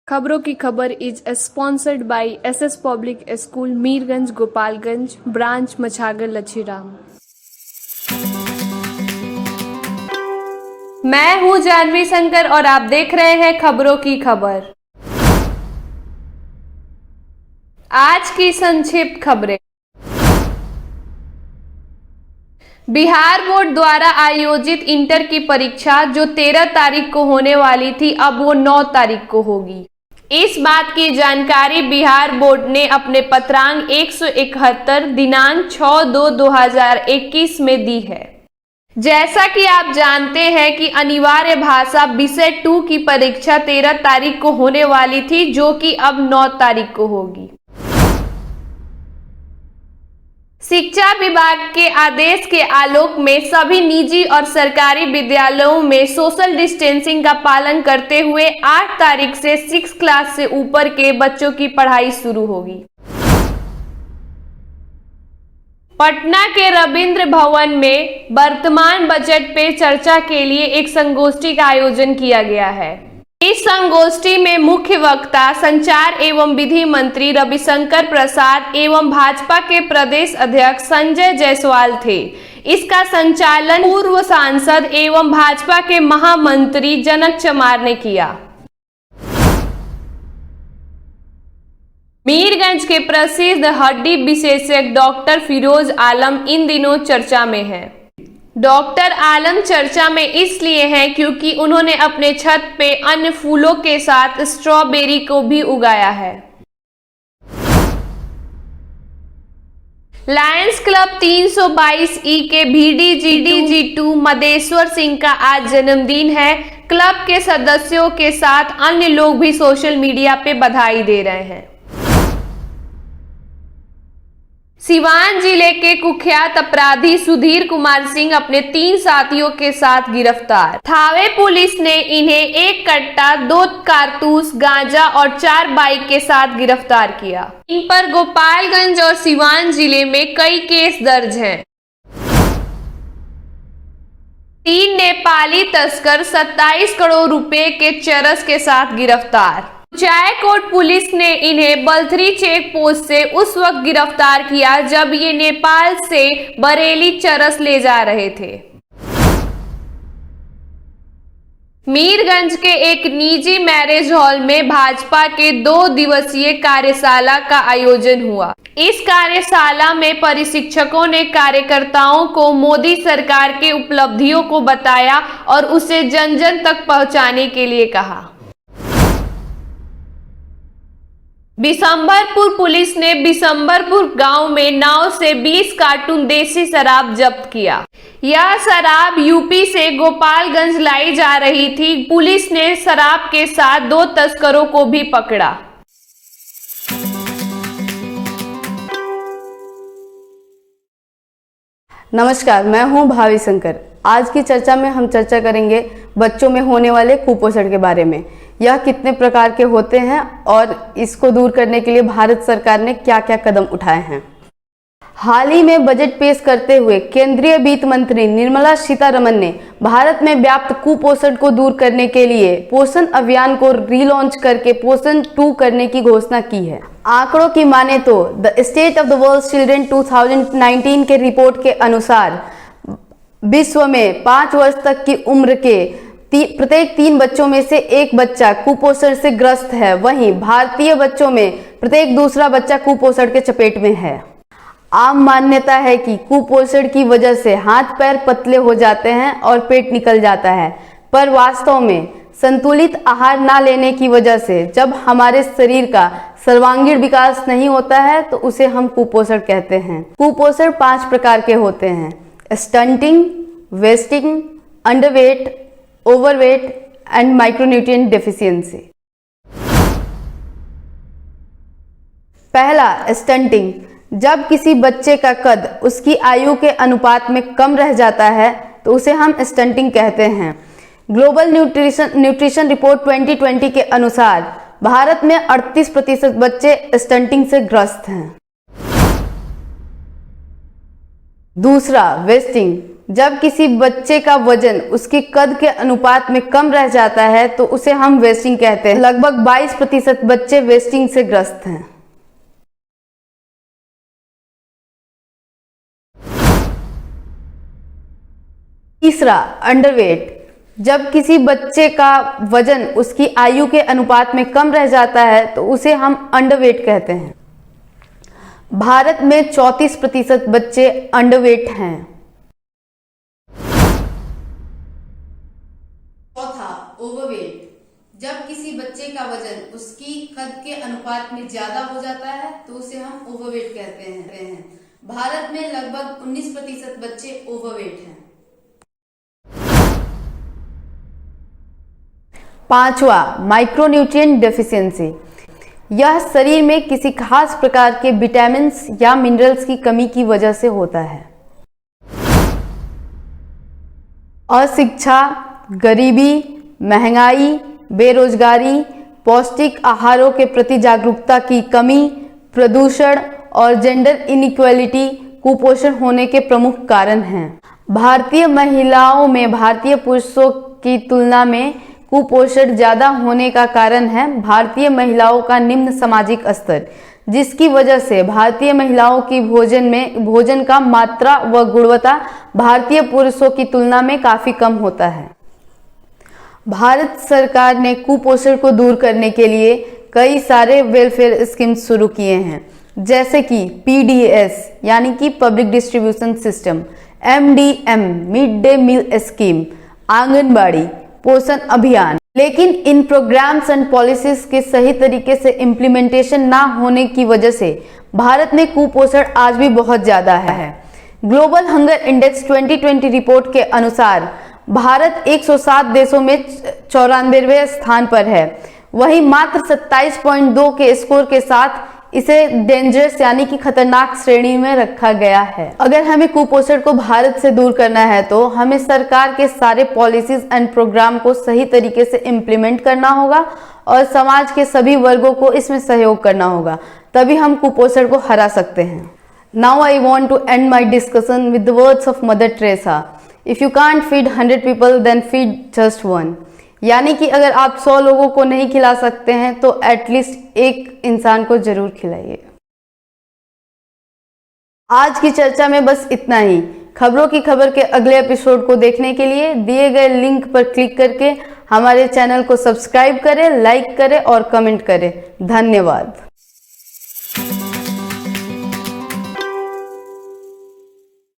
खबरों की खबर is sponsored by SS public school Mirganj Gopalganj branch Machhagar Lachhiram. मैं हूं जानवी शंकर और आप देख रहे हैं खबरों की खबर। आज की संक्षिप्त खबरें। बिहार बोर्ड द्वारा आयोजित इंटर की परीक्षा जो 13 तारीख को होने वाली थी, अब वो 9 तारीख को होगी। इस बात की जानकारी बिहार बोर्ड ने अपने पत्रांक 171 दिनांक 6/2/2021 में दी है। जैसा कि आप जानते हैं कि अनिवार्य भाषा विषय 2 की परीक्षा 13 तारीख को होने वाली थी, जो कि अब 9 तारीख को होगी। शिक्षा विभाग के आदेश के आलोक में सभी निजी और सरकारी विद्यालयों में सोशल डिस्टेंसिंग का पालन करते हुए 8 तारीख से 6 क्लास से ऊपर के बच्चों की पढ़ाई शुरू होगी। पटना के रविंद्र भवन में वर्तमान बजट पे चर्चा के लिए एक संगोष्ठी का आयोजन किया गया है। इस संगोष्ठी में मुख्य वक्ता संचार एवं विधि मंत्री रविशंकर प्रसाद एवं भाजपा के प्रदेश अध्यक्ष संजय जायसवाल थे। इसका संचालन पूर्व सांसद एवं भाजपा के महामंत्री जनक चमार ने किया। मीरगंज के प्रसिद्ध हड्डी विशेषज्ञ डॉक्टर फिरोज आलम इन दिनों चर्चा में है। डॉक्टर आलम चर्चा में इसलिए हैं क्योंकि उन्होंने अपने छत पे अन्य फूलों के साथ स्ट्रॉबेरी को भी उगाया है। लायंस क्लब 322E के VDG2 मदेश्वर सिंह का आज जन्मदिन है। क्लब के सदस्यों के साथ अन्य लोग भी सोशल मीडिया पे बधाई दे रहे हैं। सिवान जिले के कुख्यात अपराधी सुधीर कुमार सिंह अपने 3 साथियों के साथ गिरफ्तार। थावे पुलिस ने इन्हें 1 कट्टा 2 कारतूस गांजा और 4 बाइक के साथ गिरफ्तार किया। इन पर गोपालगंज और सिवान जिले में कई केस दर्ज हैं। 3 नेपाली तस्कर 27 करोड़ रुपए के चरस के साथ गिरफ्तार। कुचायकोट पुलिस ने इन्हें बलथरी चेक पोस्ट से उस वक्त गिरफ्तार किया जब ये नेपाल से बरेली चरस ले जा रहे थे। मीरगंज के एक निजी मैरिज हॉल में भाजपा के 2 दिवसीय कार्यशाला का आयोजन हुआ। इस कार्यशाला में प्रशिक्षकों ने कार्यकर्ताओं को मोदी सरकार के उपलब्धियों को बताया और उसे जन जन तक पहुंचाने के लिए कहा। बिशंबरपुर पुलिस ने बिशंबरपुर गांव में नाव से 20 कार्टून देसी शराब जब्त किया। यह शराब यूपी से गोपालगंज लाई जा रही थी। पुलिस ने शराब के साथ 2 तस्करों को भी पकड़ा। नमस्कार, मैं हूं भावी शंकर। आज की चर्चा में हम चर्चा करेंगे बच्चों में होने वाले कुपोषण के बारे में। यह कितने प्रकार के होते हैं और इसको दूर करने के लिए भारत सरकार ने क्या क्या कदम उठाए हैं। हाल ही में बजट पेश करते हुए केंद्रीय वित्त मंत्री निर्मला सीतारमण ने भारत में व्याप्त कुपोषण को दूर करने के लिए पोषण अभियान को रीलॉन्च करके पोषण 2 करने की घोषणा की है। आंकड़ों की माने तो the state of the world children 2019 के रिपोर्ट के अनुसार विश्व में 5 वर्ष तक की उम्र के प्रत्येक 3 बच्चों में से 1 बच्चा कुपोषण से ग्रस्त है। वहीं भारतीय बच्चों में प्रत्येक दूसरा बच्चा कुपोषण के चपेट में है। आम मान्यता है कि कुपोषण की वजह से हाथ पैर पतले हो जाते हैं और पेट निकल जाता है, पर वास्तव में संतुलित आहार ना लेने की वजह से जब हमारे शरीर का सर्वांगीण विकास नहीं होता है तो उसे हम कुपोषण कहते हैं। कुपोषण 5 प्रकार के होते हैं: stunting, wasting, underweight, overweight and micronutrient deficiency. पहला, स्टंटिंग। जब किसी बच्चे का कद उसकी आयु के अनुपात में कम रह जाता है तो उसे हम स्टंटिंग कहते हैं। ग्लोबल न्यूट्रिशन रिपोर्ट 2020 के अनुसार भारत में 38% बच्चे स्टंटिंग से ग्रस्त हैं। दूसरा, वेस्टिंग। जब किसी बच्चे का वजन उसके कद के अनुपात में कम रह जाता है तो उसे हम वेस्टिंग कहते हैं। लगभग 22% बच्चे वेस्टिंग से ग्रस्त हैं। तीसरा, अंडरवेट। जब किसी बच्चे का वजन उसकी आयु के अनुपात में कम रह जाता है तो उसे हम अंडरवेट कहते हैं। भारत में 34% बच्चे अंडरवेट हैं। चौथा, ओवरवेट। जब किसी बच्चे का वजन उसकी कद के अनुपात में ज्यादा हो जाता है तो उसे हम ओवरवेट कहते हैं। भारत में लगभग 19% बच्चे ओवरवेट हैं। पांचवा, माइक्रोन्यूट्रिएंट डेफिशिएंसी। यह शरीर में किसी खास प्रकार के विटामिन्स या मिनरल्स की कमी की वजह से होता है। अशिक्षा, गरीबी, महंगाई, बेरोजगारी, पौष्टिक आहारों के प्रति जागरूकता की कमी, प्रदूषण और जेंडर इनइक्वालिटी कुपोषण होने के प्रमुख कारण हैं। भारतीय महिलाओं में भारतीय पुरुषों की तुलना में कुपोषण ज्यादा होने का कारण है भारतीय महिलाओं का निम्न सामाजिक स्तर, जिसकी वजह से भारतीय महिलाओं की भोजन का मात्रा व गुणवत्ता भारतीय पुरुषों की तुलना में काफी कम होता है। भारत सरकार ने कुपोषण को दूर करने के लिए कई सारे वेलफेयर स्कीम्स शुरू किए हैं, जैसे कि PDS यानी कि public distribution system, MDM mid day meal scheme, anganwadi, Poshan Abhiyan. लेकिन इन प्रोग्राम्स एंड पॉलिसीज के सही तरीके से इम्प्लीमेंटेशन ना होने की वजह से भारत में कुपोषण आज भी बहुत ज्यादा है। ग्लोबल हंगर इंडेक्स 2020 रिपोर्ट के अनुसार भारत 107 देशों में 94वें स्थान पर है। वहीं मात्र 27.2 के स्कोर के साथ इसे डेंजरस यानी कि खतरनाक श्रेणी में रखा गया है। अगर हमें कुपोषण को भारत से दूर करना है तो हमें सरकार के सारे पॉलिसीज एंड प्रोग्राम को सही तरीके से इम्प्लीमेंट करना होगा और समाज के सभी वर्गों को इसमें सहयोग करना होगा, तभी हम कुपोषण को हरा सकते हैं। Now I want to end my discussion with the words of Mother Teresa, if you can't feed 100 people then feed just one. यानी कि अगर आप 100 लोगों को नहीं खिला सकते हैं तो एटलीस्ट एक इंसान को जरूर खिलाइए। आज की चर्चा में बस इतना ही। खबरों की खबर के अगले एपिसोड को देखने के लिए दिए गए लिंक पर क्लिक करके हमारे चैनल को सब्सक्राइब करें, लाइक करें और कमेंट करें। धन्यवाद।